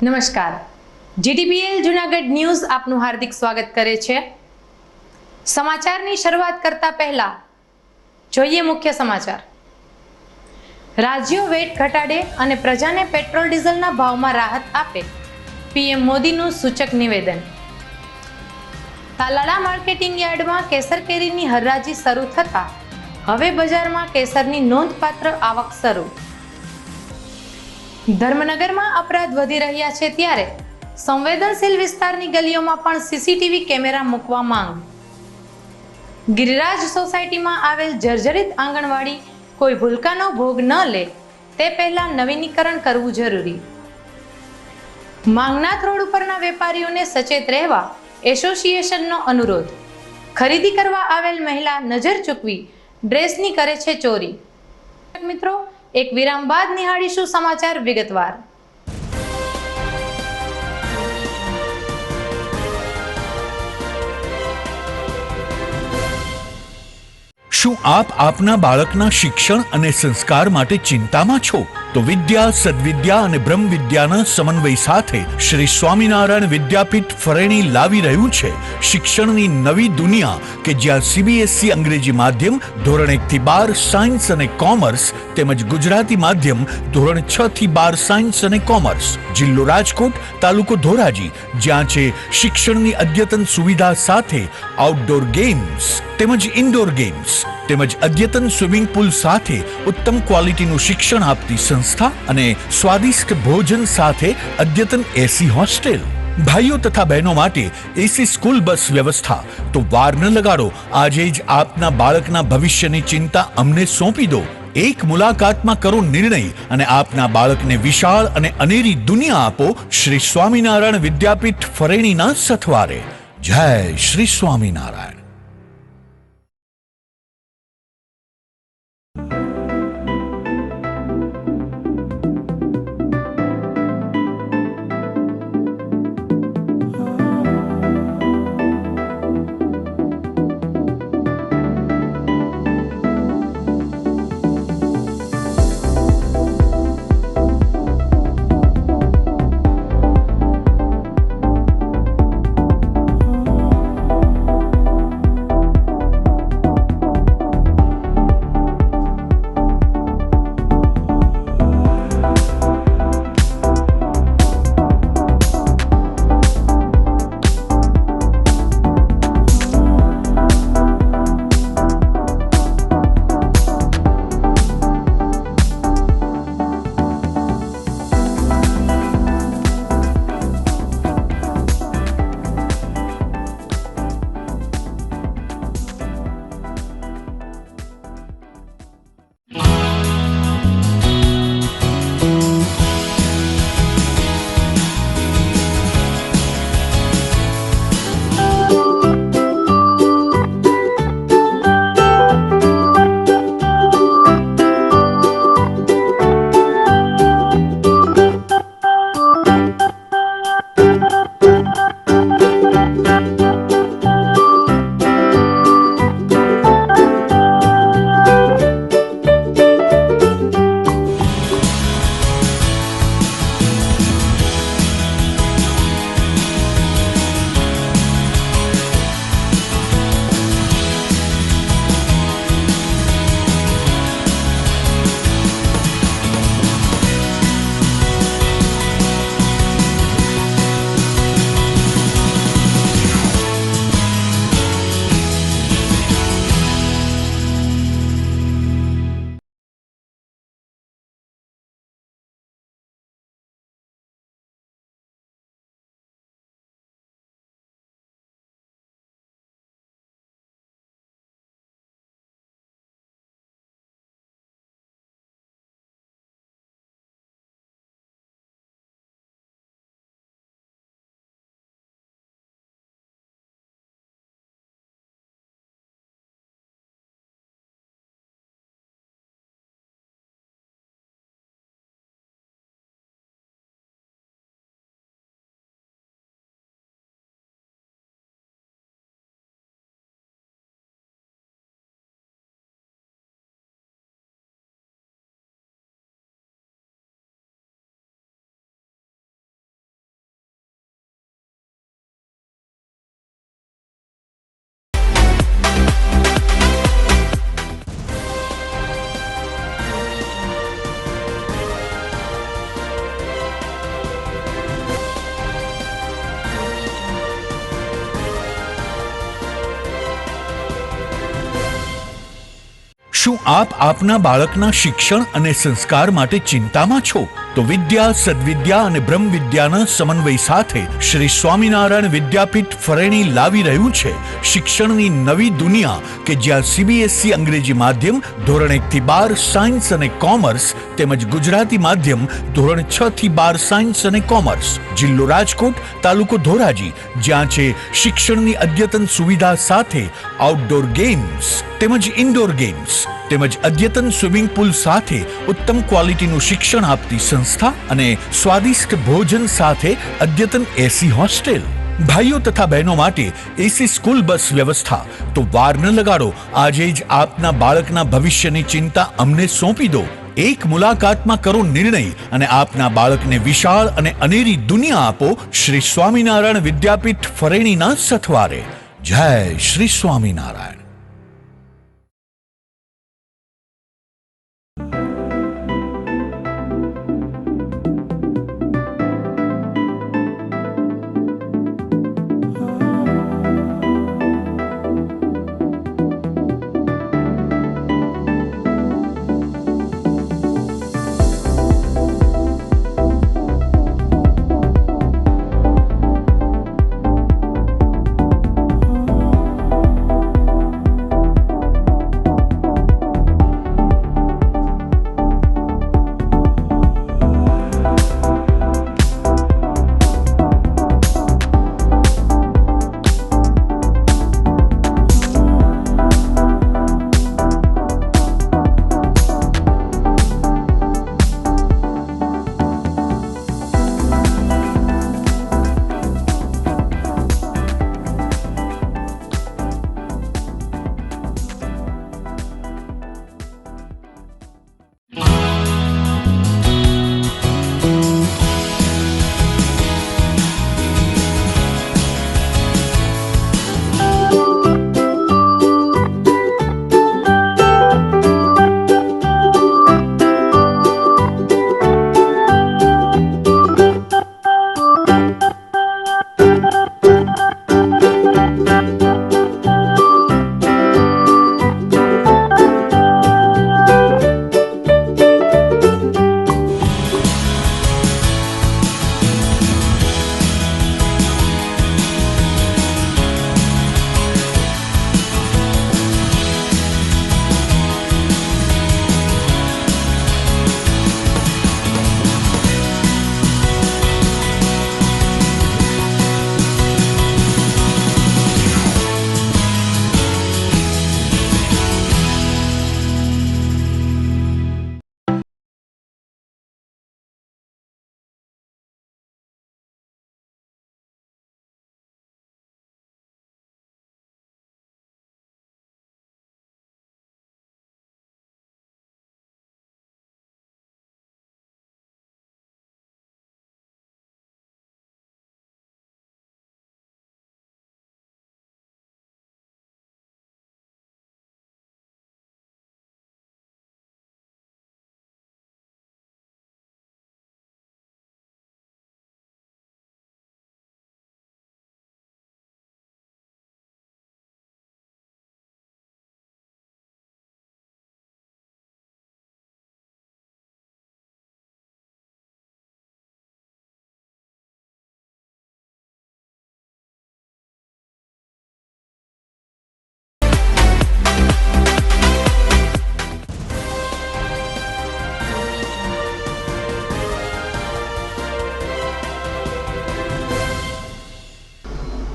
નમસ્કાર, GTPL Junagadh news આપનું હાર્દિક સ્વાગત કરે છે। સમાચારની શરૂઆત કરતા પહેલા જોઈએ મુખ્ય સમાચાર। રાજ્યો વેટ ઘટાડે અને પ્રજાને પેટ્રોલ ડીઝલના ભાવમાં રાહત આપે, પીએમ મોદીનું સૂચક નિવેદન। તાલાળા માર્કેટિંગ યાર્ડમાં કેસર કેરીની હરાજી શરૂ થતા હવે બજારમાં કેસરની નોંધપાત્ર આવક શરૂ। ધર્મનગરમાં અપરાધ વધી રહ્યા છે ત્યારે સંવેદનશીલ વિસ્તારની ગલીઓમાં પણ સીસીટીવી કેમેરા મૂકવા માંગ। ગિરિરાજ સોસાયટીમાં આવેલ જર્જરિત આંગણવાડી કોઈ ભૂલકાનો ભોગ ન લે તે પહેલા નવીનીકરણ કરવું જરૂરી। માંગનાથ રોડ ઉપરના વેપારીઓને સચેત રહેવા એસોસિએશનનો અનુરોધ। ખરીદી કરવા આવેલ મહિલા નજર ચૂકવી ડ્રેસની કરે છે ચોરી। મિત્રો, એક વિરામ બાદ નિહાળીશું સમાચાર વિગતવાર। શું આપ આપના બાળકના શિક્ષણ અને સંસ્કાર માટે ચિંતામાં છો? તો વિદ્યા, સદવિદ્યા અને બ્રહ્મ વિદ્યાના સમન્વય સાથે શ્રી સ્વામિનારાયણ વિદ્યાપીઠ ફરેણી લાવી રહ્યું છે શિક્ષણની નવી દુનિયા કે જ્યાં સીબીએસઈ અંગ્રેજી માધ્યમ ધોરણ 1 થી 12 સાયન્સ અને કોમર્સ તેમજ ગુજરાતી માધ્યમ ધોરણ 6 થી 12 સાયન્સ અને કોમર્સ। જિલ્લો રાજકોટ, તાલુકો ધોરાજી, જ્યાં છે શિક્ષણની અદ્યતન સુવિધા સાથે આઉટડોર ગેમ્સ તેમજ ઇન્ડોર ગેમ્સ તેમજ અદ્યતન સ્વિમિંગ પુલ સાથે ઉત્તમ ક્વોલિટીનું શિક્ષણ આપતી સંસ્થા અને સ્વાદિષ્ટ ભોજન સાથે અદ્યતન એસી હોસ્ટેલ। ભાઈઓ તથા બહેનો માટે એસી સ્કૂલ બસ વ્યવસ્થા। તો વાર ન લગાડો, આજે જ આપના બાળકના ભવિષ્યની ચિંતા અમને સોંપી દો। એક મુલાકાતમાં કરો નિર્ણય અને આપના બાળકને વિશાળ અને અનેરી દુનિયા આપો શ્રી સ્વામિનારાયણ વિદ્યાપીઠ ફરેણીના સથવારે। જય શ્રી સ્વામિનારાયણ। શું આપ આપના બાળકના શિક્ષણ અને સંસ્કાર માટે ચિંતામાં છો? તો વિદ્યા, સદ્વિદ્યા અને બ્રહ્મ વિદ્યાના સમન્વય સાથે શ્રી સ્વામિનારાયણ વિદ્યાપીઠ ફરેણી લાવી રહ્યું છે શિક્ષણની નવી દુનિયા કે જ્યાં CBSE અંગ્રેજી માધ્યમ ધોરણ 1 થી 12 સાયન્સ અને કોમર્સ તેમજ ગુજરાતી માધ્યમ ધોરણ 6 થી 12 સાયન્સ અને કોમર્સ. જિલ્લો રાજકોટ, તાલુકો ધોરાજી, જ્યાં છે શિક્ષણની અદ્યતન સુવિધા સાથે આઉટડોર ગેમ્સ તેમજ ઇન્ડોર ગેમ્સ તેમજ અદ્યતન સ્વિમિંગ પુલ સાથે ઉત્તમ ક્વોલિટીનું શિક્ષણ આપતી સંસ્થા અને સ્વાદિષ્ટ ભોજન સાથે અદ્યતન AC હોસ્ટેલ. ભાઈઓ તથા બહેનો માટે AC સ્કૂલ બસ વ્યવસ્થા. તો વાર ન લગાડો, આજે જ આપના બાળકના ભવિષ્યની ચિંતા અમને સોંપી દો. એક મુલાકાતમાં કરો નિર્ણય અને આપના બાળકને વિશાળ અને અનેરી દુનિયા આપો શ્રી સ્વામિનારાયણ વિદ્યાપીઠ ફરેણીના સથવારે. જય શ્રી સ્વામિનારાયણ.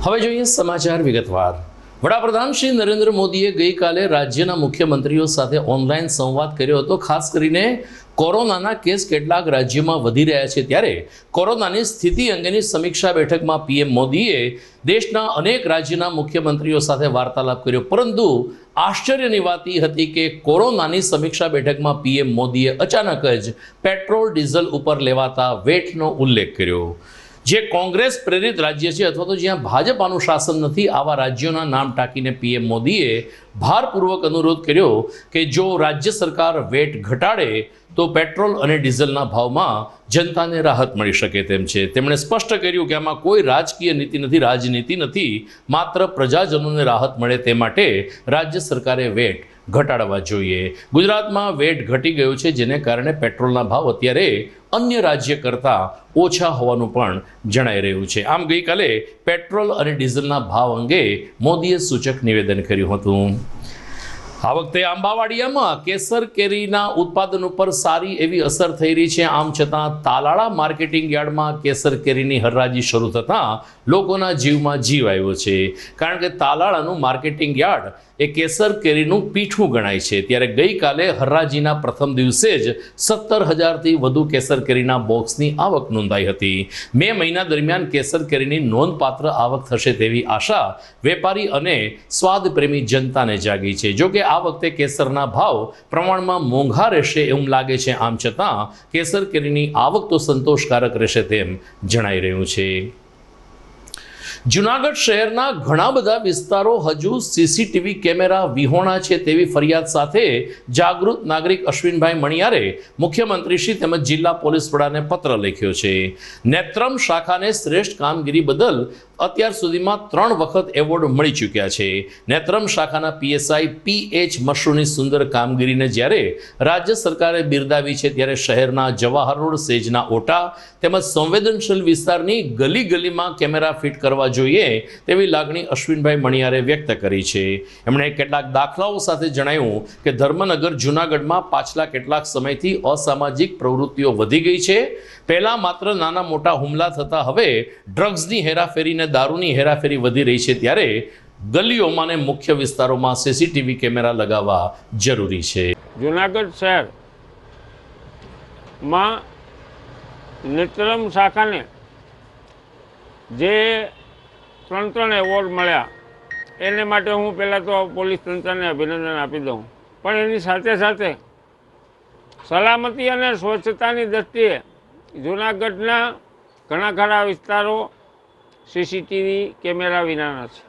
હવે જોઈએ સમાચાર વિગતવાર. વડાપ્રધાન શ્રી નરેન્દ્ર મોદીએ ગઈકાલે રાજ્યના મુખ્યમંત્રીઓ સાથે ઓનલાઈન સંવાદ કર્યો હતો. ખાસ કરીને કોરોનાના કેસ કેટલાક રાજ્યોમાં વધી રહ્યા છે ત્યારે કોરોનાની સ્થિતિ અંગેની સમીક્ષા બેઠકમાં PM મોદીએ દેશના અનેક રાજ્યના મુખ્યમંત્રીઓ સાથે વાર્તાલાપ કર્યો. પરંતુ આશ્ચર્યની વાત એ હતી કે કોરોનાની સમીક્ષા બેઠકમાં PM મોદીએ અચાનક જ પેટ્રોલ ડીઝલ ઉપર લેવાતા વેટનો ઉલ્લેખ કર્યો. જે કોંગ્રેસ પ્રેરિત રાજ્ય છે અથવા તો જ્યાં ભાજપાનું શાસન નથી, આવા રાજ્યોના નામ ટાંકીને PM મોદીએ ભારપૂર્વક અનુરોધ કર્યો કે જો રાજ્ય સરકાર વેટ ઘટાડે તો પેટ્રોલ અને ડીઝલના ભાવમાં જનતાને રાહત મળી શકે તેમ છે. તેમણે સ્પષ્ટ કર્યું કે આમાં કોઈ રાજકીય નીતિ નથી, રાજનીતિ નથી, માત્ર પ્રજાજનોને રાહત મળે તે માટે રાજ્ય સરકારે વેટ ઘટાડવા જોઈએ. ગુજરાતમાં વેટ ઘટી ગયો છે, જેને કારણે પેટ્રોલના ભાવ અત્યારે અન્ય રાજ્ય કરતાં ઓછા હોવાનું પણ જણાઈ રહ્યું છે. આમ ગઈકાલે પેટ્રોલ અને ડીઝલના ભાવ અંગે મોદીએ સૂચક નિવેદન કર્યું હતું. આ વખતે આંબાવાડિયામાં કેસર કેરીના ઉત્પાદન ઉપર સારી એવી અસર થઈ રહી છે. આમ છતાં તાલાળા માર્કેટિંગ યાર્ડમાં કેસર કેરીની હરાજી શરૂ થતાં લોકોના જીવમાં જીવ આવ્યો છે. કારણ કે તાલાળાનું માર્કેટિંગ યાર્ડ એ કેસર કેરીનું પીઠું ગણાય છે. ત્યારે ગઈકાલે હરાજીના પ્રથમ દિવસે જ 17,000થી વધુ કેસર કેરીના બોક્સની આવક નોંધાઈ હતી. મે મહિના દરમિયાન કેસર કેરીની નોંધપાત્ર આવક થશે તેવી આશા વેપારી અને સ્વાદપ્રેમી જનતાને જાગી છે. જો કે આ વખતે કેસરના ભાવ પ્રમાણમાં મોંઘા રહેશે એવું લાગે છે. આમ છતાં કેસર કેરીની આવક તો સંતોષકારક રહેશે તેમ જણાઈ રહ્યું છે. જૂનાગઢ શહેરના ઘણા બધા વિસ્તારો હજુ સીસીટીવી કેમેરા વિહોણા છે તેવી ફરિયાદ સાથે જાગૃત નાગરિક અશ્વિનભાઈ મણિયારે મુખ્યમંત્રીશ્રી તેમજ જિલ્લા પોલીસ વડાને પત્ર લખ્યો છે. નેત્રમ શાખાને શ્રેષ્ઠ કામગીરી બદલ અત્યાર સુધીમાં 3 વખત એવોર્ડ મળી ચૂક્યા છે. નેત્રમ શાખાના પીએસઆઈ PH મશરૂની સુંદર કામગીરીને જ્યારે રાજ્ય સરકારે બિરદાવી છે, ત્યારે શહેરના જવાહર રોડ, સેજના ઓટા તેમજ સંવેદનશીલ વિસ્તારની ગલી ગલીમાં કેમેરા ફિટ કરવા જોઈએ તેવી લાગણી અશ્વિનભાઈ મણિયારે વ્યક્ત કરી છે. એમણે કેટલાક દાખલાઓ સાથે જણાવ્યું કે ધર્મનગર જૂનાગઢમાં પાછલા કેટલાક સમયથી અસામાજિક પ્રવૃત્તિઓ વધી ગઈ છે. પહેલાં માત્ર નાના મોટા હુમલા થતા હવે ડ્રગ્સની હેરાફેરીને દારૂની હેરાફેરી વધી રહી છે. ત્યારે ગલીઓમાં અને મુખ્ય વિસ્તારોમાં સીસીટીવી કેમેરા લગાવવા જરૂરી છે. જૂનાગઢ શહેરમાં નેત્રમ શાખાને જે 3 એવોર્ડ મળ્યા એને માટે હું પહેલાં તો પોલીસ તંત્રને અભિનંદન આપી દઉં, પણ એની સાથે સાથે સલામતી અને સ્વચ્છતાની દૃષ્ટિએ જૂનાગઢના ઘણા ખરા વિસ્તારો સીસીટીવી કેમેરા વિનાના છે.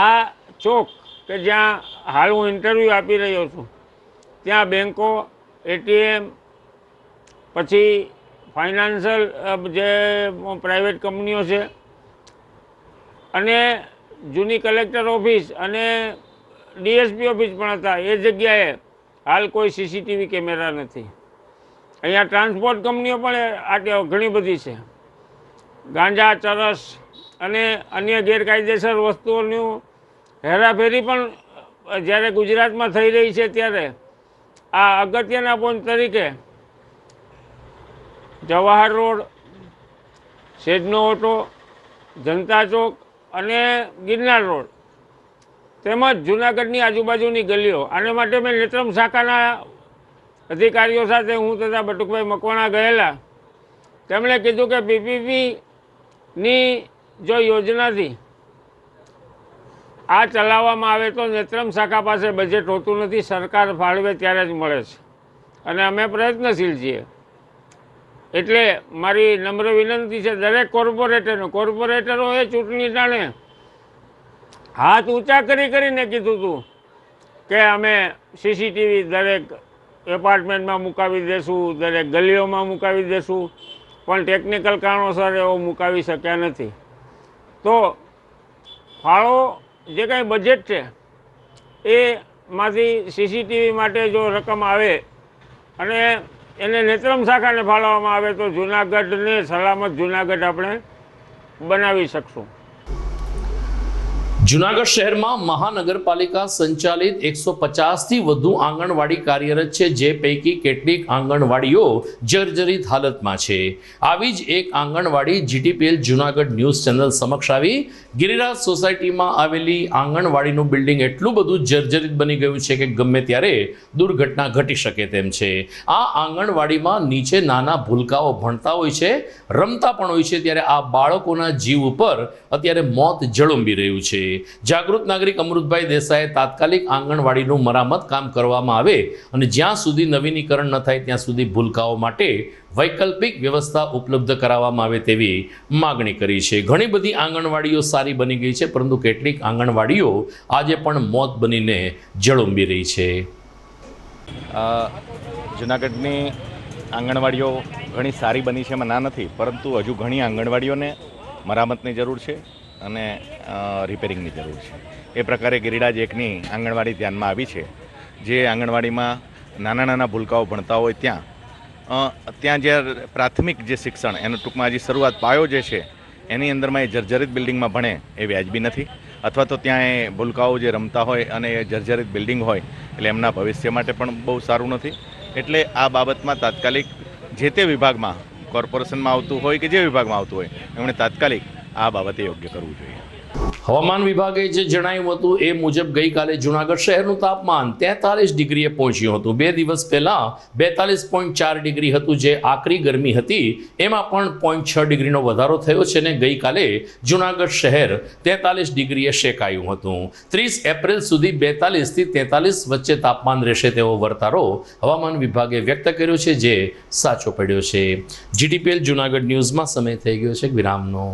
આ ચોક કે જ્યાં હાલ હું ઇન્ટરવ્યૂ આપી રહ્યો છું ત્યાં બેન્કો, ATM, પછી ફાઇનાન્શિયલ જે પ્રાઇવેટ કંપનીઓ છે અને જૂની કલેક્ટર ઓફિસ અને DSP ઓફિસ પણ હતા. એ જગ્યાએ હાલ કોઈ સીસીટીવી કેમેરા નથી. અહીંયા ટ્રાન્સપોર્ટ કંપનીઓ પણ ઘણી બધી છે. ગાંજા, ચરસ અને અન્ય ગેરકાયદેસર વસ્તુઓનું હેરાફેરી પણ જ્યારે ગુજરાતમાં થઈ રહી છે ત્યારે આ અગત્યના પોઈન્ટ તરીકે જવાહર રોડ, સેજનો ઓટો, જનતા ચોક અને ગિરનાર રોડ તેમજ જૂનાગઢની આજુબાજુની ગલીઓ. આને માટે મેં નેત્રમ શાખાના અધિકારીઓ સાથે હું તથા બટુકભાઈ મકવાણા ગયેલા. તેમણે કીધું કે PPPની જો યોજનાથી આ ચલાવવામાં આવે તો નેત્રમ શાખા પાસે બજેટ હોતું નથી, સરકાર ફાળવે ત્યારે જ મળે છે અને અમે પ્રયત્નશીલ છીએ. એટલે મારી નમ્ર વિનંતી છે દરેક કોર્પોરેટરોએ ચૂંટણી ટાણે હાથ ઊંચા કરીને કીધું હતું કે અમે સીસીટીવી દરેક એપાર્ટમેન્ટમાં મુકાવી દેશું, દરેક ગલીઓમાં મુકાવી દેશું, પણ ટેકનિકલ કારણોસર એવો મુકાવી શક્યા નથી. તો ફાળો જે કાંઈ બજેટ છે એમાંથી સીસીટીવી માટે જો રકમ આવે અને એને નેત્રમ શાખાને ફાળવવામાં આવે તો જૂનાગઢને સલામત જૂનાગઢ આપણે બનાવી શકશું. જૂનાગઢ શહેરમાં મહાનગરપાલિકા સંચાલિત 150થી વધુ આંગણવાડી કાર્યરત છે, જે પૈકી કેટલીક આંગણવાડીઓ જર્જરિત હાલતમાં છે. આવી જ એક આંગણવાડી GTPL જૂનાગઢ ન્યૂઝ ચેનલ સમક્ષ આવી. ગિરિરાજ સોસાયટીમાં આવેલી આંગણવાડીનું બિલ્ડિંગ એટલું બધું જર્જરિત બની ગયું છે કે ગમે ત્યારે દુર્ઘટના ઘટી શકે તેમ છે. આ આંગણવાડીમાં નીચે નાના ભૂલકાઓ ભણતા હોય છે, રમતા પણ હોય છે, ત્યારે આ બાળકોના જીવ ઉપર અત્યારે મોત ઝળંબી રહ્યું છે. જાગૃત નાગરિક અમૃતભાઈ દેસાઈએ તાત્કાલિક આંગણવાડીનું મરામત કામ કરવામાં આવે અને જ્યાં સુધી નવીનીકરણ ન થાય ત્યાં સુધી ભૂલકાઓ માટે વૈકલ્પિક વ્યવસ્થા ઉપલબ્ધ કરાવવામાં આવે તેવી માગણી કરી છે. ઘણી બધી આંગણવાડીઓ સારી બની ગઈ છે, પરંતુ કેટલીક આંગણવાડીઓ આજે પણ મોત બનીને ઝળંબી રહી છે. જૂનાગઢની આંગણવાડીઓ ઘણી સારી બની છે એમાં ના નથી, પરંતુ હજુ ઘણી આંગણવાડીઓને મરામતની જરૂર છે અને રિપેરિંગની જરૂર છે. એ પ્રકારે ગિરિરાજ 1ની આંગણવાડી ધ્યાનમાં આવી છે. જે આંગણવાડીમાં નાના નાના ભૂલકાઓ ભણતા હોય ત્યાં જે પ્રાથમિક જે શિક્ષણ એનું ટૂંકમાં હજી શરૂઆત પાયો જે છે એની અંદરમાં એ જર્જરિત બિલ્ડિંગમાં ભણે એ વ્યાજબી નથી, અથવા તો ત્યાં એ ભૂલકાઓ જે રમતા હોય અને એ જર્જરિત બિલ્ડિંગ હોય એટલે એમના ભવિષ્ય માટે પણ બહુ સારું નથી. એટલે આ બાબતમાં તાત્કાલિક જે તે વિભાગમાં, કોર્પોરેશનમાં આવતું હોય કે જે વિભાગમાં આવતું હોય, એમણે તાત્કાલિક આ બાબતે યોગ્ય કરવું જોઈએ. હવામાન વિભાગે જે જણાવ્યું હતું એ મુજબ ગઈકાલે જૂનાગઢ શહેરનું તાપમાન 43 ડિગ્રીએ પહોંચ્યું હતું. 2 દિવસ પહેલા 42.4 ડિગ્રી હતું, જે આકરી ગરમી હતી એમાં પણ 0.6 ડિગ્રીનો વધારો થયો છે અને ગઈકાલે જૂનાગઢ શહેર 43 ડિગ્રીએ શેકાયું હતું. 30 એપ્રિલ સુધી 42 થી 43 વચ્ચે તાપમાન રહેશે તેવો વર્તારો હવામાન વિભાગે વ્યક્ત કર્યો છે, જે સાચો પડ્યો છે. GTPL જૂનાગઢ ન્યૂઝમાં સમય થઈ ગયો છે વિરામનો.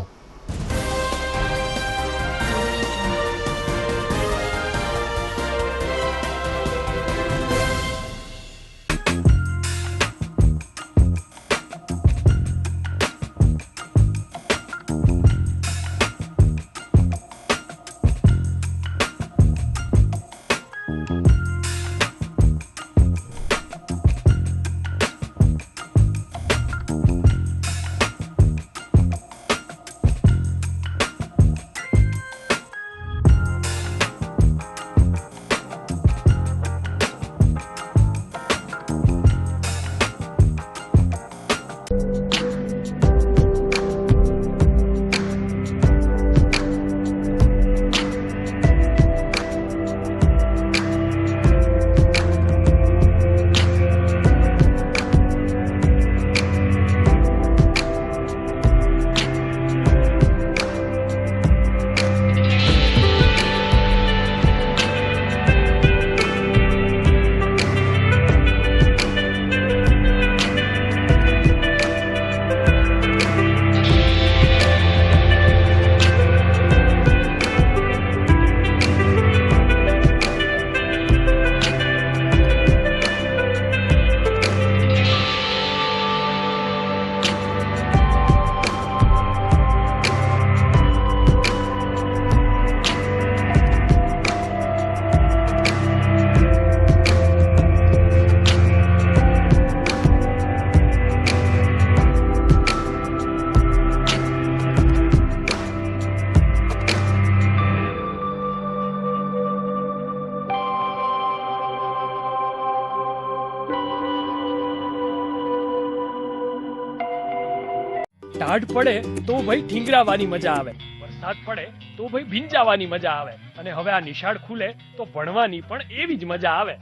ટાઢ પડે તો ભાઈ ઠીંગરાવાની મજા આવે, વરસાદ પડે તો ભાઈ ભીંજાવાની મજા આવે, અને હવે આ નિશાળ ખુલે તો ભણવાની પણ એવી જ મજા આવે.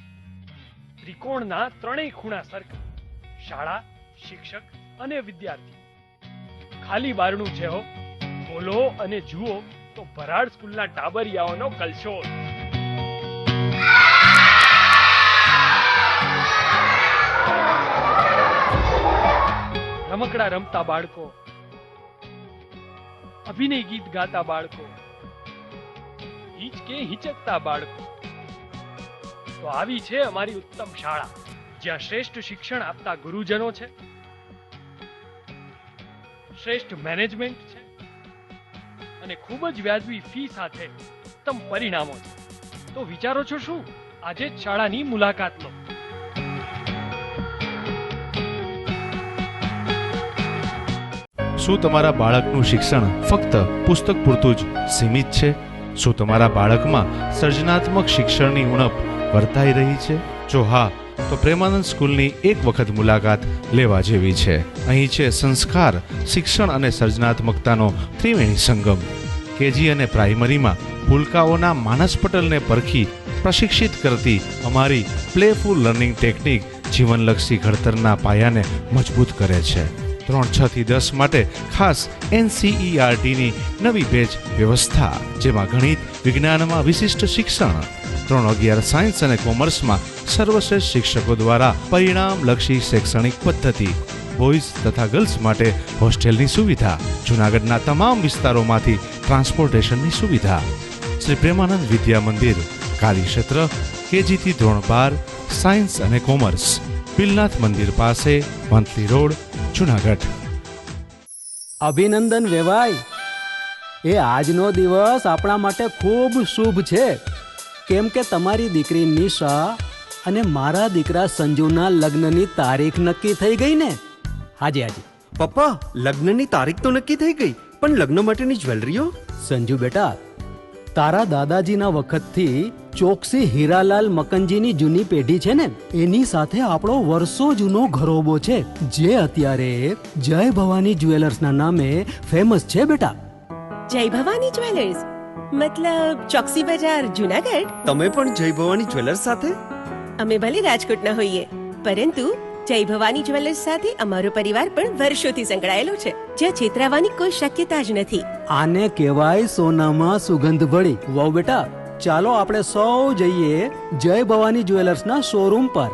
ત્રિકોણના ત્રણેય ખૂણા સરખા, શાળા, શિક્ષક અને વિદ્યાર્થી. ખાલી બારણું છે હો, ખોલો અને જુઓ તો ભરાડ સ્કૂલના ટાબરિયાઓનો કલશોલ. રમકડા રમતા બાળકો, અભિનય ગીત ગાતા બાળકો, હિચકે હિચકતા બાળકો. તો આવી છે અમારી ઉત્તમ શાળા, જ્યાં શ્રેષ્ઠ શિક્ષણ આપતા ગુરુજનો છે, શ્રેષ્ઠ મેનેજમેન્ટ છે અને ખૂબ જ વ્યાજબી ફી સાથે ઉત્તમ પરિણામો છે. તો વિચારો છો શું? આજે જ શાળાની મુલાકાત લો. શું તમારા બાળકનું શિક્ષણ ફક્ત પુસ્તક પૂરતું જ સીમિત છે? શું તમારા બાળકમાં સર્જનાત્મક શિક્ષણની ઉણપ વર્તાઈ રહી છે? જો હા, તો પ્રેમાનંદ સ્કૂલની એક વખત મુલાકાત લેવા જેવી છે. અહીં છે સંસ્કાર, શિક્ષણ અને સર્જનાત્મકતાનો ત્રિવેણી સંગમ. કેજી અને પ્રાઇમરીમાં ભૂલકાઓના માનસ પટલને પરખી પ્રશિક્ષિત કરતી અમારી પ્લેફુલ લર્નિંગ ટેકનિક જીવનલક્ષી ઘડતરના પાયાને મજબૂત કરે છે. 3, 6 થી 10 માટે ખાસ NCERTની નવી બેચ વ્યવસ્થા, જેમાં ગણિત, વિજ્ઞાનમાં વિશિષ્ટ શિક્ષણ, 3, 11 સાયન્સ અને કોમર્સમાં સર્વશ્રેષ્ઠ શિક્ષકો દ્વારા પરિણામલક્ષી શૈક્ષણિક પદ્ધતિ, બોયઝ તથા ગર્લ્સ માટે હોસ્ટેલની સુવિધા, જૂનાગઢના તમામ વિસ્તારોમાંથી ટ્રાન્સપોર્ટેશનની સુવિધા. શ્રી પ્રેમાનંદ વિદ્યા મંદિર, કાર્યક્ષેત્ર KG થી ધોરણ 12, સાયન્સ અને કોમર્સ, પિલનાથ મંદિર પાસે, મંથલી રોડ, જુનાગઢ. અભિનંદન વેવાઈ, એ આજનો દિવસ આપણા માટે ખૂબ શુભ છે, કેમ કે તમારી દીકરી નિશા અને મારા દીકરા સંજુના લગ્નની તારીખ નક્કી થઈ ગઈ ને. હાજી હાજી પપ્પા, લગ્નની તારીખ તો નક્કી થઈ ગઈ, પણ લગ્ન માટેની જ્વેલરીઓ? સંજુ બેટા, તારા દાદાજીના વખતથી ચોકસી હીરાલાલ મકનજીની જૂની પેઢી છે ને, એની સાથે આપણો વર્ષો જૂનો ઘરોબો છે, જે અત્યારે જય ભવાની જ્વેલર્સના નામે ફેમસ છે બેટા. જય ભવાની જ્વેલર્સ મતલબ ચોકસી બજાર, જુનાગઢ? તમે પણ જય ભવાની જ્વેલર્સ સાથે? અમે ભલે રાજકોટના હોઈએ, પરંતુ જય ભવાની જ્વેલર્સ સાથે અમારો પરિવાર પણ વર્ષોથી સંકળાયેલો છે, જ્યાં છેતરાવાની કોઈ શક્યતા જ નથી. આને કહેવાય સોનામાં સુગંધ ભળી. વાવ બેટા, ચાલો આપણે સૌ જઈએ જય ભવાની જ્વેલર્સના શોરૂમ પર.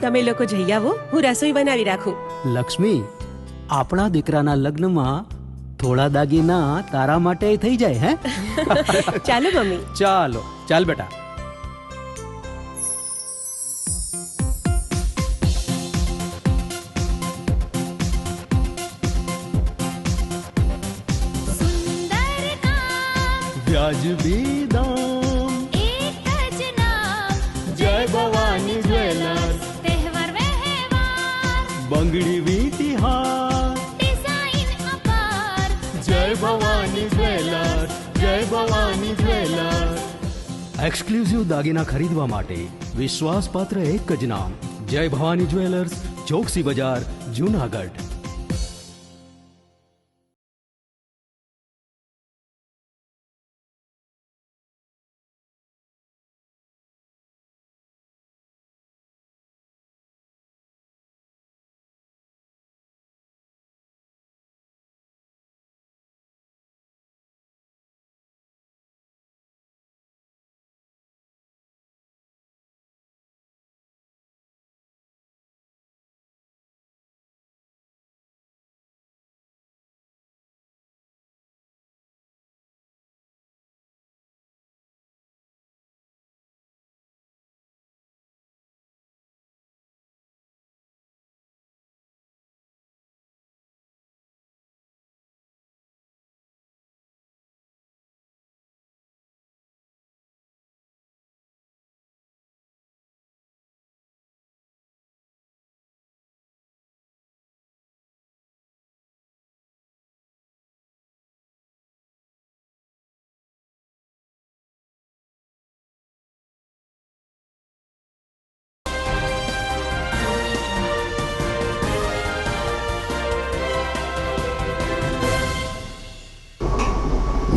તમે લોકો જઈ આવો, હું રસોઈ બનાવી રાખું. લક્ષ્મી, આપણા દીકરાના લગ્નમાં થોડા દાગીના તારા માટે થઈ જાય. હે ચાલો મમ્મી. ચાલો ચાલ બેટા. વ્યાજબી દામ, એક જ નામ, જય ભવાની જ્વેલર્સ. તહેવાર વ્યવહાર, બંગડી વીટી હાર, ડિઝાઇન અપાર, જય ભવાની જ્વેલર્સ, જય ભવાની જ્વેલર્સ. એક્સક્લુઝિવ દાગીના ખરીદવા માટે વિશ્વાસપાત્ર એક જ નામ, જય ભવાની જ્વેલર્સ, ચોકસી બજાર, જુનાગઢ.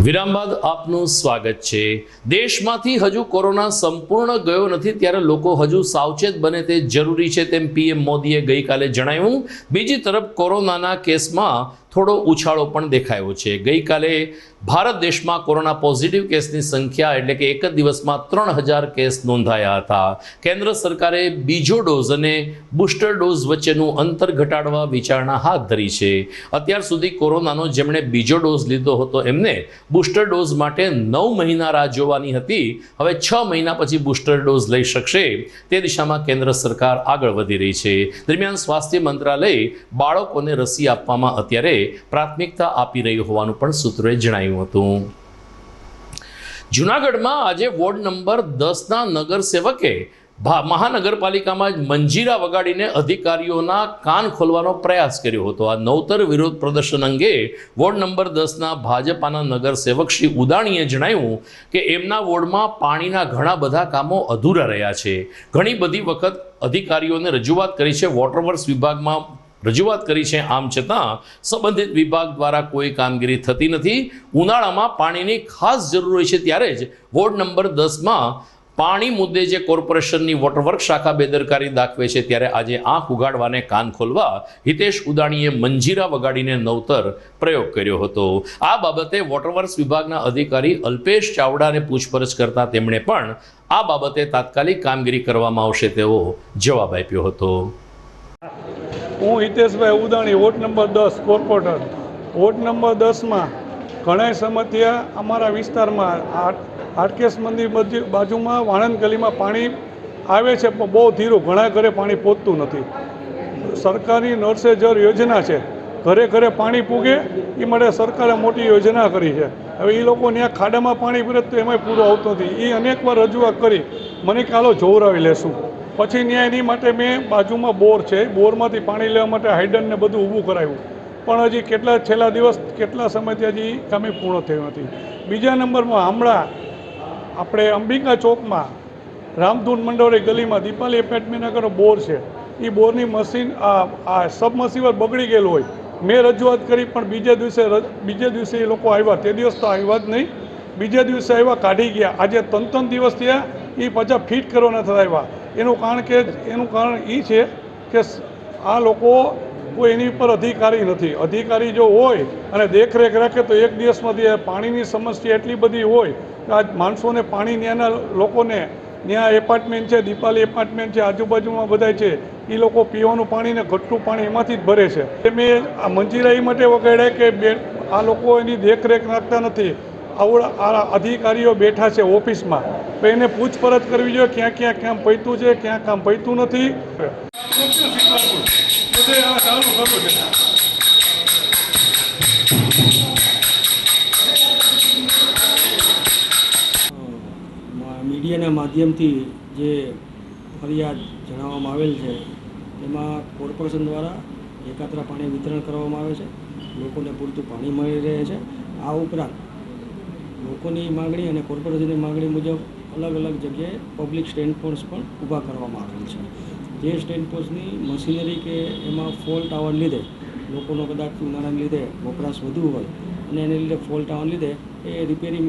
વિરામ બાદ આપનું સ્વાગત છે. દેશમાંથી હજુ કોરોના સંપૂર્ણ ગયો નથી, ત્યારે લોકો હજુ સાવચેત બને તે જરૂરી છે, તેમ પીએમ મોદીએ ગઈકાલે જણાવ્યું. બીજી તરફ કોરોનાના કેસમાં થોડો ઉછાળો પણ દેખાયો છે. ગઈકાલે ભારત દેશમાં કોરોના પોઝિટિવ કેસની સંખ્યા એટલે કે એક જ દિવસમાં 3000 કેસ નોંધાયા હતા. કેન્દ્ર સરકારે બીજો ડોઝ અને બુસ્ટર ડોઝ વચ્ચેનું અંતર ઘટાડવા વિચારણા હાથ ધરી છે. અત્યાર સુધી કોરોનાનો જેમણે બીજો ડોઝ લીધો હતો એમને બુસ્ટર ડોઝ માટે 9 મહિના રાહ જોવાની હતી. હવે 6 મહિના પછી બુસ્ટર ડોઝ લઈ શકશે, તે દિશામાં કેન્દ્ર સરકાર આગળ વધી રહી છે. દરમિયાન સ્વાસ્થ્ય મંત્રાલય બાળકોને રસી આપવામાં અત્યારે પ્રાથમિકતા આપી રહ્યું હોવાનું પણ સૂત્રોએ જણાવ્યું હતું. જૂનાગઢમાં આજે વોર્ડ નંબર 10ના નગરસેવકે મહાનગરપાલિકામાં જ મંજીરા વગાડીને અધિકારીઓના કાન ખોલવાનો પ્રયાસ કર્યો હતો. આ નવતર વિરોધ પ્રદર્શન અંગે વોર્ડ નંબર 10ના ભાજપાના નગરસેવક શ્રી ઉદાણીએ જણાવ્યું કે એમના વોર્ડમાં પાણીના ઘણા બધા કામો અધૂરા રહ્યા છે. ઘણી બધી વખત અધિકારીઓને રજૂઆત કરી છે, વોટરવર્ક્સ વિભાગમાં રજૂઆત કરી છે, આમ છતાં સંબંધિત વિભાગ દ્વારા કોઈ કામગીરી થતી નથી. ઉનાળામાં પાણીની ખાસ જરૂર હોય છે, ત્યારે જ વોર્ડ નંબર 10માં પાણી મુદ્દે જે કોર્પોરેશનની વોટરવર્ક શાખા બેદરકારી દાખવે છે, ત્યારે આજે આંખ ઉગાડવાને કાન ખોલવા હિતેશ ઉદાણીએ મંજીરા વગાડીને નવતર પ્રયોગ કર્યો હતો. આ બાબતે વોટરવર્ક્સ વિભાગના અધિકારી અલ્પેશ ચાવડાને પૂછપરછ કરતા તેમણે પણ આ બાબતે તાત્કાલિક કામગીરી કરવામાં આવશે તેવો જવાબ આપ્યો હતો. હું Hiteshbhai Udani, ward number 10 corporator. Ward number 10માં ઘણા સમસ્યા અમારા વિસ્તારમાં આરકેએસ મંદિર બાજુમાં વાણંદ ગલીમાં પાણી આવે છે પણ બહુ ધીરું, ઘણા ઘરે પાણી પહોંચતું નથી. સરકારી નળ સે જળ યોજના છે, ઘરે ઘરે પાણી પૂગે એ માટે સરકારે મોટી યોજના કરી છે. હવે એ લોકો ત્યાં ખાડામાં પાણી પૂરે તો એમાંય પૂરું આવતું નથી. એ અનેકવાર રજૂઆત કરી, મને કાલો જોવરાવી લેશું. પછી ત્યાં એની માટે મેં બાજુમાં બોર છે, બોરમાંથી પાણી લેવા માટે હાઇડન ને બધું ઊભું કરાવ્યું, પણ હજી છેલ્લા દિવસ કેટલા સમયથી હજી કામે પૂર્ણ થયું નથી. બીજા નંબરમાં હમણાં આપણે અંબિકા ચોકમાં રામધૂન મંડોળી ગલીમાં દીપાલી એપાર્ટમેન્ટ આગળ બોર છે, એ બોરની મશીન આ સબમર્સિબલ બગડી ગયેલું હોય. મેં રજૂઆત કરી પણ બીજે દિવસે એ લોકો આવ્યા, તે દિવસ તો આવ્યા જ નહીં, બીજા દિવસે આવ્યા, કાઢી ગયા. આજે 3 દિવસ થયા, એ પાછા ફિટ કરવા નથી આવ્યા. એનું કારણ એ છે કે આ લોકો કોઈ એની ઉપર અધિકારી નથી. અધિકારી જો હોય અને દેખરેખ રાખે તો એક દિવસમાંથી પાણીની સમસ્યા એટલી બધી હોય કે આજ માણસોને પાણી ત્યાંના લોકોને, ત્યાં એપાર્ટમેન્ટ છે, દીપાલી એપાર્ટમેન્ટ છે, આજુબાજુમાં બધા છે, એ લોકો પીવાનું પાણી ને ઘટતું પાણી એમાંથી જ ભરે છે. મેં આ મંજીરા એ માટે વગાડ્યા કે આ લોકો એની દેખરેખ રાખતા નથી. આ અધિકારીઓ બેઠા છે ઓફિસમાં, તો એને પૂછપરછ કરવી જોઈએ ક્યાં ક્યાં કામ પૈતું છે, ક્યાં કામ પૈતું નથી. મીડિયાના માધ્યમથી જે ફરિયાદ જણાવવામાં આવેલ છે એમાં કોર્પોરેશન દ્વારા એકાત્રા પાણી વિતરણ કરવામાં આવે છે, લોકોને પૂરતું પાણી મળી રહે છે. આ ઉપરાંત લોકોની માગણી અને કોર્પોરેશનની માગણી મુજબ અલગ અલગ જગ્યાએ પબ્લિક સ્ટેન્ડ પોસ્ટ પણ ઊભા કરવામાં આવેલ છે. જે સ્ટેન્ડ પોસ્ટની મશીનરી કે એમાં ફોલ્ટ આવવાને લીધે લોકોનો કદાચ ઉનાળાને લીધે વપરાશ વધુ હોય અને એને લીધે ફોલ્ટ આવવાને લીધે એ રિપેરિંગ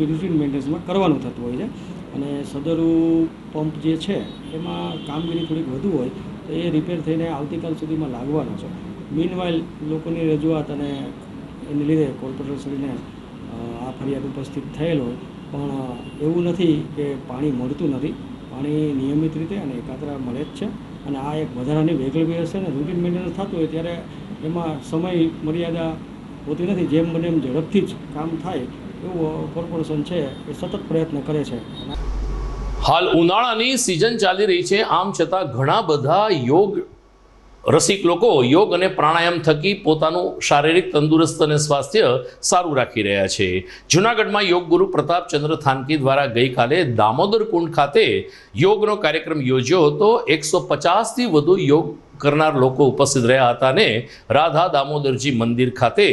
રૂટીન મેન્ટેનન્સમાં કરવાનું થતું હોય છે. અને સદરું પંપ જે છે એમાં કામગીરી થોડીક વધુ હોય તો એ રિપેર થઈને આવતીકાલ સુધીમાં લાગવાનો છે. મીનવાઇલ લોકોની રજૂઆત અને એને લીધે કોર્પોરેશનને આ ફરિયાદ ઉપસ્થિત થયેલ હોય, પણ એવું નથી કે પાણી મળતું નથી. પાણી નિયમિત રીતે અને એકાત્રા મળે જ છે. અને આ એક વધારાની વૈકલ્પિક વ્યવસ્થા અને રૂટીન મેન્ટેનન્સ થતું હોય ત્યારે એમાં સમય મર્યાદા હોતી નથી. જેમ બને એમ ઝડપથી જ કામ થાય એવું કોર્પોરેશન છે એ સતત પ્રયત્ન કરે છે. હાલ ઉનાળાની સિઝન ચાલી રહી છે, આમ છતાં ઘણા બધા યોગ રસિક લોકો યોગ અને પ્રાણાયામ થકી પોતાનું શારીરિક તંદુરસ્ત અને સ્વાસ્થ્ય સારું રાખી રહ્યા છે. જૂનાગઢમાં યોગ ગુરુ પ્રતાપચંદ્ર થાનકી દ્વારા ગઈકાલે દામોદર કુંડ ખાતે યોગનો કાર્યક્રમ યોજ્યો હતો. 150થી વધુ યોગ કરનાર લોકો ઉપસ્થિત રહ્યા હતા અને રાધા દામોદરજી મંદિર ખાતે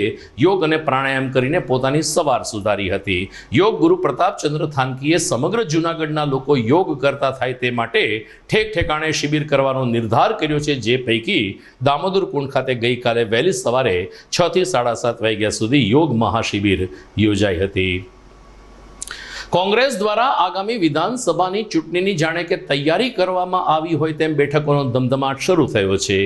યોગ અને પ્રાણાયામ કરીને પોતાની સવાર સુધારી હતી. યોગ ગુરુ પ્રતાપચંદ્ર થાનકીએ સમગ્ર જૂનાગઢના લોકો યોગ કરતા થાય તે માટે ઠેક ઠેકાણે શિબિર કરવાનો નિર્ધાર કર્યો છે, જે પૈકી દામોદર કુંડ ખાતે ગઈકાલે વહેલી સવારે 6 થી 7:30 વાગ્યા સુધી યોગ મહાશિબિર યોજાઈ હતી. કોંગ્રેસ દ્વારા આગામી વિધાનસભાની ચૂંટણીની જાણે કે તૈયારી કરવામાં આવી હોય તેમ બેઠકોનો ધમધમાટ શરૂ થયો છે.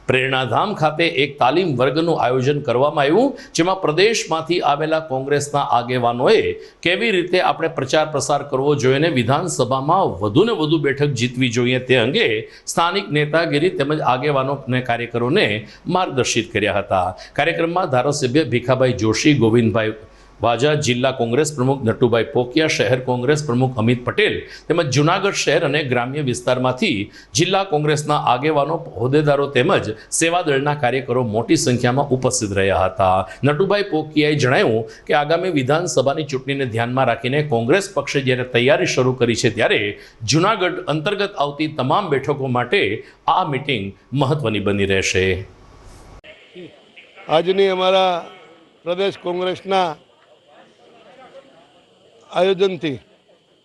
પ્રેરણાધામ ખાતે એક તાલીમ વર્ગનું આયોજન કરવામાં આવ્યું, જેમાં પ્રદેશમાંથી આવેલા કોંગ્રેસના આગેવાનોએ કેવી રીતે આપણે પ્રચાર પ્રસાર કરવો જોઈએ અને વિધાનસભામાં વધુને વધુ બેઠક જીતવી જોઈએ તે અંગે સ્થાનિક નેતાગીરી તેમજ આગેવાનો અને કાર્યકરોને માર્ગદર્શિત કર્યા હતા. કાર્યક્રમમાં ધારાસભ્ય ભીખાભાઈ જોશી, ગોવિંદભાઈ વાજા, જિલ્લા કોંગ્રેસ પ્રમુખ નટુભાઈ પોકિયા, શહેર કોંગ્રેસ પ્રમુખ અમિત પટેલ તેમજ જૂનાગઢ શહેર અને ગ્રામ્ય વિસ્તારમાંથી જિલ્લા કોંગ્રેસના આગેવાનો, હોદ્દેદારો તેમજ સેવાદળના કાર્યકરો મોટી સંખ્યામાં ઉપસ્થિત રહ્યા હતા. નટુભાઈ પોકિયાએ જણાવ્યું કે આગામી વિધાનસભાની ચૂંટણીને ધ્યાનમાં રાખીને કોંગ્રેસ પક્ષે જ્યારે તૈયારી શરૂ કરી છે ત્યારે જૂનાગઢ અંતર્ગત આવતી તમામ બેઠકો માટે આ મિટિંગ મહત્વની બની રહેશે. આજની અમારા પ્રદેશ કોંગ્રેસના આયોજનથી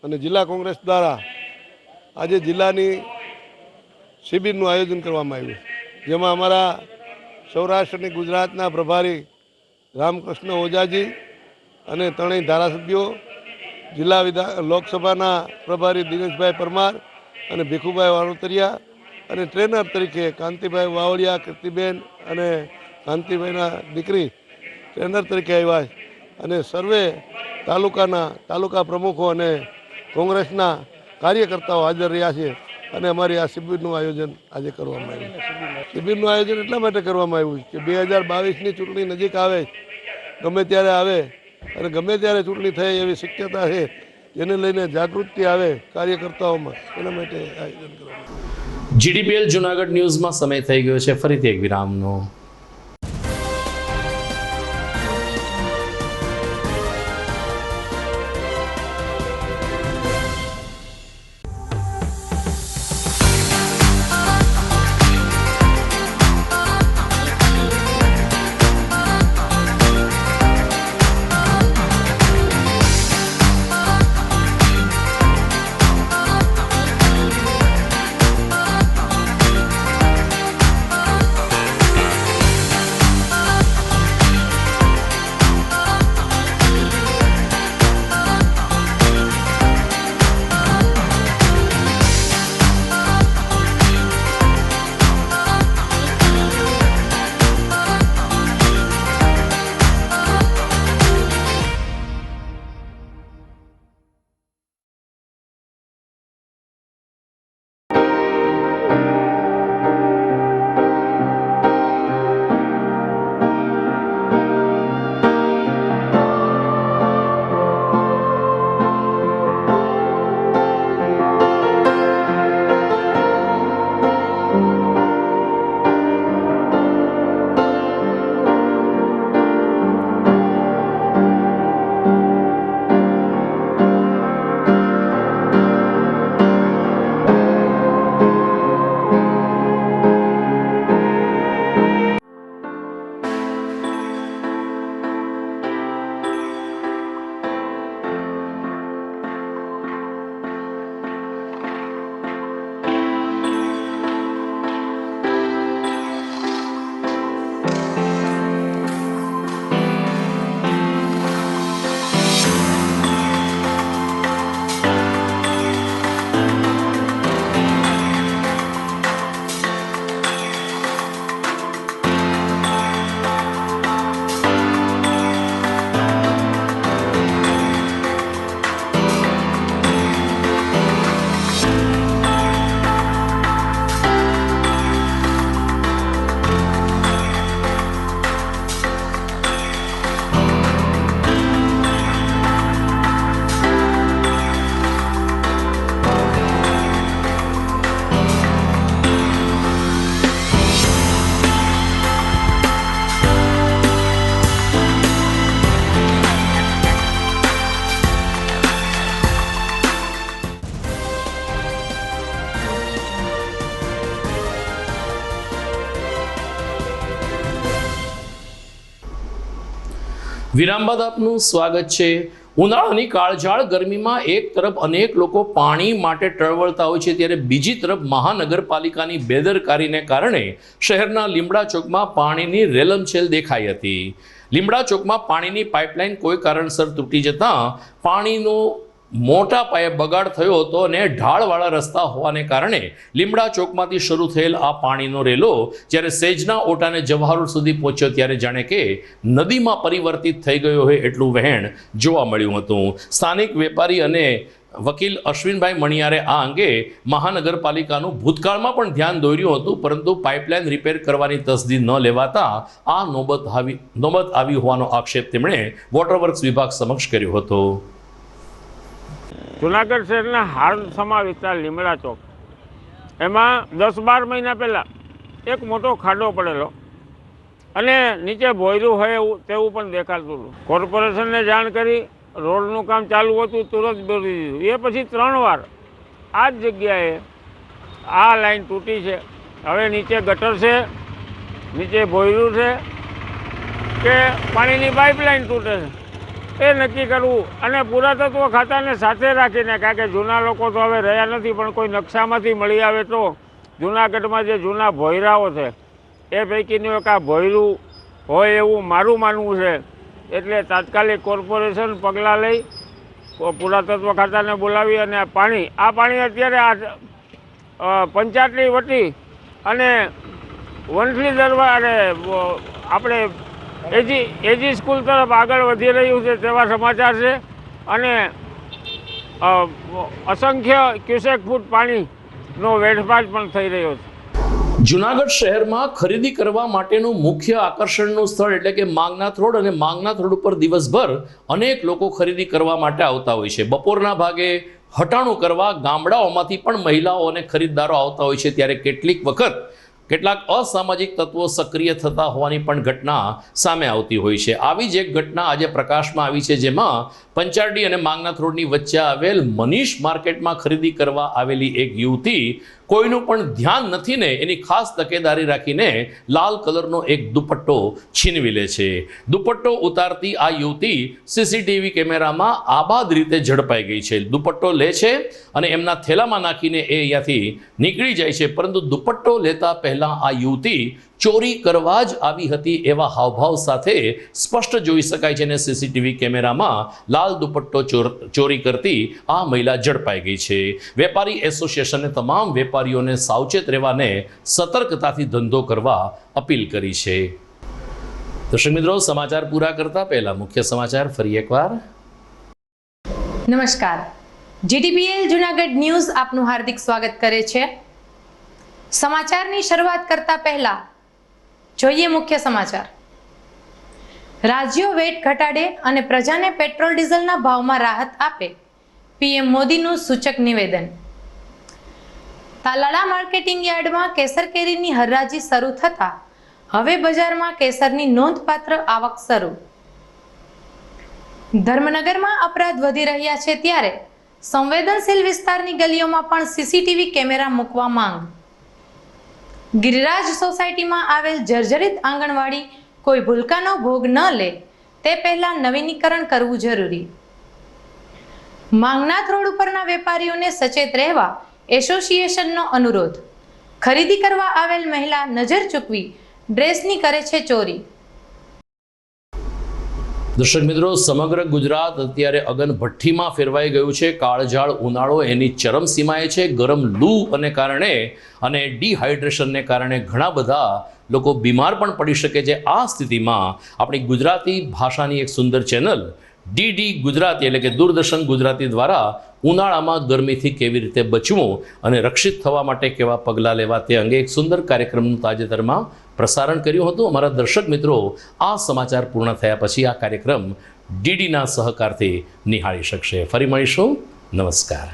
અને જિલ્લા કોંગ્રેસ દ્વારા આજે જિલ્લાની શિબિરનું આયોજન કરવામાં આવ્યું, જેમાં અમારા સૌરાષ્ટ્ર અને ગુજરાતના પ્રભારી રામકૃષ્ણ ઓઝાજી અને ત્રણેય ધારાસભ્યો, જિલ્લા લોકસભાના પ્રભારી દિનેશભાઈ પરમાર અને ભીખુભાઈ વારોતરિયા અને ટ્રેનર તરીકે કાંતિભાઈ વાવડિયા, કીર્તિબેન અને કાંતિભાઈના દીકરી ટ્રેનર તરીકે આવ્યા અને સર્વે તાલુકા પ્રમુખો અને કોંગ્રેસના કાર્યકર્તાઓ હાજર રહ્યા છે. અને અમારી આ શિબિરનું આયોજન આજે કરવામાં આવ્યું. શિબિરનું આયોજન એટલા માટે કરવામાં આવ્યું કે 2022ની ચૂંટણી નજીક આવે, ગમે ત્યારે આવે અને ગમે ત્યારે ચૂંટણી થાય એવી શક્યતા છે, જેને લઈને જાગૃતિ આવે કાર્યકર્તાઓમાં, એના માટે આયોજન કરવામાં. GDPL જુનાગઢ ન્યૂઝમાં સમય થઈ ગયો છે ફરીથી એક વિરામનો. વિરામ બાદ આપનું સ્વાગત છે. ઉનાળાની કાળઝાળ ગરમીમાં એક તરફ અનેક લોકો પાણી માટે ટળવળતા હોય છે, ત્યારે બીજી તરફ મહાનગરપાલિકાની બેદરકારીને કારણે શહેરના લીમડા ચોકમાં પાણીની રેલમછેલ દેખાઈ હતી. લીમડા ચોકમાં પાણીની પાઇપલાઇન કોઈ કારણસર તૂટી જતાં પાણીનો મોટા પાયે બગાડ થયો હતો અને ઢાળવાળા રસ્તા હોવાને કારણે લીમડા ચોકમાંથી શરૂ થયેલ આ પાણીનો રેલો જ્યારે સેજના ઓટાને જવાહર સુધી પહોંચ્યો ત્યારે જાણે કે નદીમાં પરિવર્તિત થઈ ગયો હોય એટલું વહેણ જોવા મળ્યું હતું. સ્થાનિક વેપારી અને વકીલ અશ્વિનભાઈ મણિયારે આ અંગે મહાનગરપાલિકાનું ભૂતકાળમાં પણ ધ્યાન દોર્યું હતું, પરંતુ પાઇપલાઇન રિપેર કરવાની તસદી ન લેવાતા આ નોબત આવી હોવાનો આક્ષેપ તેમણે વોટરવર્ક્સ વિભાગ સમક્ષ કર્યો હતો. જુનાગઢ શહેરના હારસમા વિસ્તાર લીમડા ચોક, એમાં 10-12 મહિના પહેલાં એક મોટો ખાડો પડેલો અને નીચે ભોયરું હોય એવું તેવું પણ દેખાતું હતું. કોર્પોરેશનને જાણ કરી, રોડનું કામ ચાલુ હતું, તુરંત દોરી દીધું. એ પછી 3 વાર આ જ જગ્યાએ આ લાઈન તૂટી છે. હવે નીચે ગટર છે, નીચે ભોયરું છે કે પાણીની પાઇપલાઇન તૂટે છે એ નક્કી કરવું. અને પુરાતત્વ ખાતાને સાથે રાખીને, કારણ કે જૂના લોકો તો હવે રહ્યા નથી, પણ કોઈ નકશામાંથી મળી આવે તો જૂનાગઢમાં જે જૂના ભોયરાઓ છે એ પૈકીનું એક આ ભોયરું હોય એવું મારું માનવું છે. એટલે તાત્કાલિક કોર્પોરેશન પગલાં લઈ પુરાતત્વ ખાતાને બોલાવી અને આ પાણી અત્યારે આ પંચાયતની વટી અને વંથલી દરબાર અને આપણે એજી સ્કૂલ તરફ આગળ વધી રહ્યું છે તેવા સમાચાર છે. અને અસંખ્ય ક્યુસેક ફૂટ પાણીનો વેડફાટ પણ થઈ રહ્યો છે. જુનાગઢ શહેરમાં ખરીદી કરવા માટેનું મુખ્ય આકર્ષણનું સ્થળ એટલે કે માંગનાથ રોડ અને માંગનાથ રોડ ઉપર દિવસભર અનેક લોકો ખરીદી કરવા માટે આવતા હોય છે. બપોરના ભાગે હટાણું કરવા ગામડાઓમાંથી પણ મહિલાઓ અને ખરીદદારો આવતા હોય છે. ત્યારે કેટલીક વખત કેટલાક અસામાજિક તત્વો સક્રિય થતા હોવાની પણ ઘટના સામે આવતી હોય છે. આવી જ એક ઘટના આજે પ્રકાશમાં આવી છે, જેમાં પંચારડી અને માંગનાથ રોડની વચ્ચે આવેલ મનીષ માર્કેટમાં ખરીદી કરવા આવેલી એક યુવતી કોઈનું પણ ધ્યાન નથી ને એની ખાસ તકેદારી રાખીને લાલ કલરનો એક દુપટ્ટો છીનવી લે છે. દુપટ્ટો ઉતારતી આ યુવતી સીસીટીવી કેમેરામાં આબાદ રીતે ઝડપાઈ ગઈ છે. દુપટ્ટો લે છે અને એમના થેલામાં નાખીને એ અહીંયાથી નીકળી જાય છે. પરંતુ દુપટ્ટો લેતા પહેલાં આ યુવતી ચોરી કરવા જ આવી હતી એવા હાવભાવ સાથે સ્પષ્ટ જોઈ શકાય છે. અને સીસીટીવી કેમેરામાં લાલ દુપટ્ટો ચોરી કરતી આ મહિલા ઝડપાઈ ગઈ છે. વેપારી એસોસિએશને તમામ વેપારીઓને સાવચેત રહેવાને સતર્કતાથી ધંધો કરવા અપીલ કરી છે. દર્શક મિત્રો, સમાચાર પૂરા કરતા પહેલા મુખ્ય સમાચાર ફરી એકવાર. નમસ્કાર, GTPL જુનાગઢ ન્યૂઝ આપનું હાર્દિક સ્વાગત કરે છે. સમાચારની શરૂઆત કરતા પહેલા જોઈએ મુખ્ય સમાચાર. રાજ્યો વેટ ઘટાડે અને પ્રજાને પેટ્રોલ ડીઝલના ભાવમાં રાહત આપે, PM મોદીનું સૂચક નિવેદન. તાલાળા માર્કેટિંગ યાર્ડમાં કેસર કેરીની હરાજી શરૂ થતા હવે બજારમાં કેસરની નોંધપાત્ર આવક શરૂ. ધર્મનગરમાં અપરાધ વધી રહ્યા છે ત્યારે સંવેદનશીલ વિસ્તારની ગલીઓમાં પણ CCTV કેમેરા મૂકવા માંગ. ગિરિરાજ સોસાયટીમાં આવેલ જર્જરિત આંગણવાડી કોઈ ભૂલકાનો ભોગ ન લે તે પહેલા નવીનીકરણ કરવું જરૂરી. માંગનાથ રોડ ઉપરના વેપારીઓને સચેત રહેવા એસોસિએશનનો અનુરોધ. ખરીદી કરવા આવેલ મહિલા નજર ચૂકવી ડ્રેસની કરે છે ચોરી. દર્શક મિત્રો, સમગ્ર ગુજરાત અત્યારે અગનભઠ્ઠીમાં ફેરવાઈ ગયું છે. કાળઝાળ ઉનાળો એની ચરમસીમાએ છે. ગરમ લૂ અને કારણે અને ડિહાઇડ્રેશનને કારણે ઘણા બધા લોકો બીમાર પણ પડી શકે છે. આ સ્થિતિમાં આપણી ગુજરાતી ભાષાની એક સુંદર ચેનલ DD ગુજરાતી એટલે કે દૂરદર્શન ગુજરાતી દ્વારા ઉનાળામાં ગરમીથી કેવી રીતે બચવું અને રક્ષિત થવા માટે કેવા પગલાં લેવા તે અંગે એક સુંદર કાર્યક્રમનું તાજેતરમાં પ્રસારણ કર્યું હતું. અમારા દર્શક મિત્રો આ સમાચાર પૂર્ણ થયા પછી આ કાર્યક્રમ DDના સહકારથી નિહાળી શકશે. ફરી મળીશું. નમસ્કાર.